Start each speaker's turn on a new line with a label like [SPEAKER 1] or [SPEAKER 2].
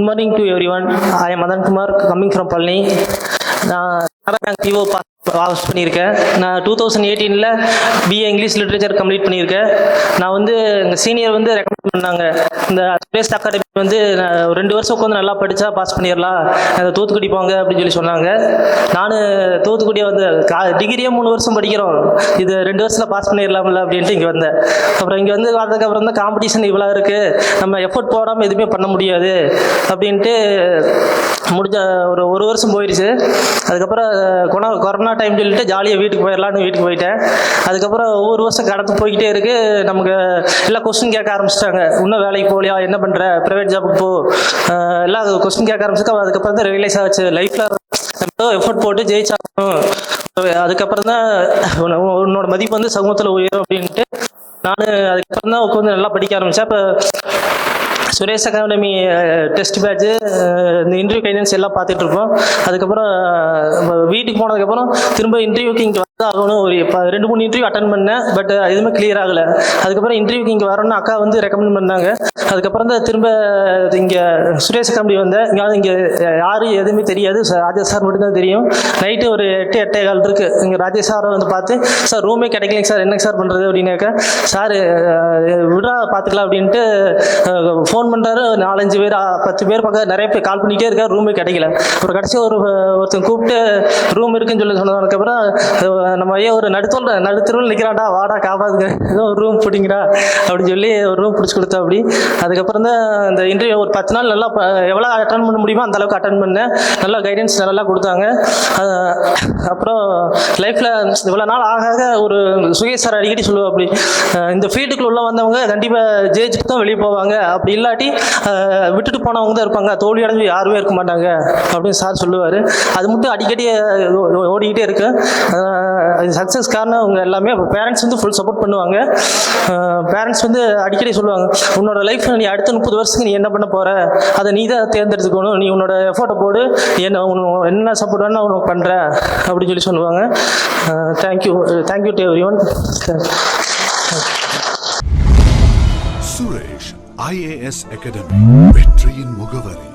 [SPEAKER 1] Good morning to everyone. I am Madan Kumar coming from Palani. நான் PO pass பண்ணியிருக்கேன். நான் 2018 BA English literature complete பண்ணியிருக்கேன். நான் வந்து எங்கள் சீனியர் வந்து ரெக்கமெண்ட் பண்ணாங்க, இந்த ஸ்பேஸ் அகாடமி வந்து 2 வருஷம் உட்காந்து நல்லா படித்தா பாஸ் பண்ணிடலாம், அதை தூத்துக்குடி போங்க அப்படின்னு சொல்லி சொன்னாங்க. நான் தூத்துக்குடியை வந்து டிகிரியே 3 வருஷம் படிக்கிறோம், இது 2 வருஷத்தில் பாஸ் பண்ணிடலாம்ல அப்படின்ட்டு இங்கே வந்தேன். அப்புறம் இங்கே வந்து வந்ததுக்கப்புறம் தான் காம்படிஷன் இவ்வளோ இருக்குது, நம்ம எஃபோர்ட் போடாமல் எதுவுமே பண்ண முடியாது அப்படின்ட்டு முடிஞ்ச ஒரு வருஷம் போயிடுச்சு. அதுக்கப்புறம் கொரோனா டைம் சொல்லிட்டு ஜாலியாக வீட்டுக்கு போயிடலான்னு வீட்டுக்கு போயிட்டேன். அதுக்கப்புறம் ஒவ்வொரு வருஷம் கடந்து போய்கிட்டே இருக்கு. நமக்கு எல்லாம் கொஸ்டின் கேட்க ஆரம்பிச்சிட்டாங்க, இன்னும் வேலைக்கு போகலையா, என்ன பண்ணுற, ப்ரைவேட் ஜாபுக்கு போ, எல்லாம் கொஸ்டின் கேட்க ஆரம்பிச்சிருக்கா. அதுக்கப்புறம் தான் ரியலைஸ் ஆச்சு லைஃப்பில் எஃபோர்ட் போட்டு ஜெயிச்சாகணும், அதுக்கப்புறம் தான் உன்னோட மதிப்பு வந்து சமூகத்தில் உயரும் அப்படின்ட்டு நான் அதுக்கப்புறம் தான் உட்காந்து நல்லா படிக்க ஆரம்பித்தேன். இப்போ சுரேஷ் அகாடமி டெஸ்ட் பேட்ச்சு, இந்த இன்டர்வியூ கைடன்ஸ் எல்லாம் பார்த்துட்டு இருப்போம். அதுக்கப்புறம் வீட்டுக்கு போனதுக்கப்புறம் திரும்ப இன்டர்வியூக்கு இங்கே வந்து ஆகணும். ஒரு 2-3 இன்டர்வியூ அட்டன் பண்ணேன், பட் எதுவுமே கிளியர் ஆகலை. அதுக்கப்புறம் இன்டர்வியூக்கு இங்கே வரணும்னு அக்கா வந்து ரெக்கமெண்ட் பண்ணாங்க. அதுக்கப்புறம் தான் திரும்ப இங்கே சுரேஷ் அகாடமி வந்தேன். இங்கே யாரும் எதுவுமே தெரியாது, ராஜேஷ் சார் மட்டும்தான் தெரியும். நைட்டு ஒரு 8-8:15 இருக்குது. இங்கே ராஜேஷ் சாரை வந்து பார்த்து, சார் ரூமே கிடைக்கலைங்க சார், என்னங்க சார் பண்ணுறது அப்படின்னாக்கா, சார் விடா பார்த்துக்கலாம் அப்படின்ட்டு ஃபோன் பண்ணுறாரு. 4-5 பேர் 10 பேர் பக்கம் நிறைய பேர் கால் பண்ணிகிட்டே இருக்காரு, ரூமே கிடைக்கல. அப்புறம் கடைசி ஒருத்தன் கூப்பிட்டு ரூம் இருக்குன்னு சொல்லி சொன்னதுக்கப்புறம், நம்ம ஐயா ஒரு நடுத்தருவில் நிற்கிறான்டா, வாடா காப்பாதுங்க, ஏதோ ஒரு ரூம் பிடிங்கடா அப்படின்னு சொல்லி ஒரு ரூம் பிடிச்சி கொடுத்தா. அப்படி அதுக்கப்புறம் தான் இந்த இன்டர்வியூ ஒரு 10 நாள் நல்லா எவ்வளோ அட்டன் பண்ண முடியுமோ அந்த அளவுக்கு அட்டன் பண்ணேன். நல்லா கைடன்ஸ் நல்லா கொடுத்தாங்க. அப்புறம் லைஃப்பில் இவ்வளோ நாள் ஆக ஒரு சுகேஷ் சார் அடிக்கடி சொல்லுவோம், அப்படி இந்த ஃபீல்டுக்குள்ள உள்ள வந்தவங்க கண்டிப்பாக ஜெயிச்சுட்டு தான் வெளியே போவாங்க, அப்படி இல்லாட்டி விட்டுட்டு போனவங்க தான் இருப்பாங்க, தோல்வி அடைஞ்சு யாருமே இருக்க மாட்டாங்க அப்படின்னு சார் சொல்லுவார். அது மட்டும் அடிக்கடி ஓடிக்கிட்டே இருக்கு. சக்ஸஸ் காரணம் அவங்க எல்லாமே பேரண்ட்ஸ் வந்து ஃபுல் சப்போர்ட் பண்ணுவாங்க. பேரண்ட்ஸ் வந்து அடிக்கடி சொல்லுவாங்க, உன்னோட லைஃப் நீ அடுத்த 30 வருஷத்துக்கு நீ என்ன பண்ண போற, அதை நீ தான் தேர்ந்தெடுத்துக்கணும், நீ உன்னோட எஃபோர்ட்டை போடு, என்ன சப்போர்ட் வேணா உனக்கு பண்ற அப்படின்னு சொல்லி சொல்லுவாங்க. Thank you to everyone.
[SPEAKER 2] Suresh IAS academy, வெற்றியின் முகவரி.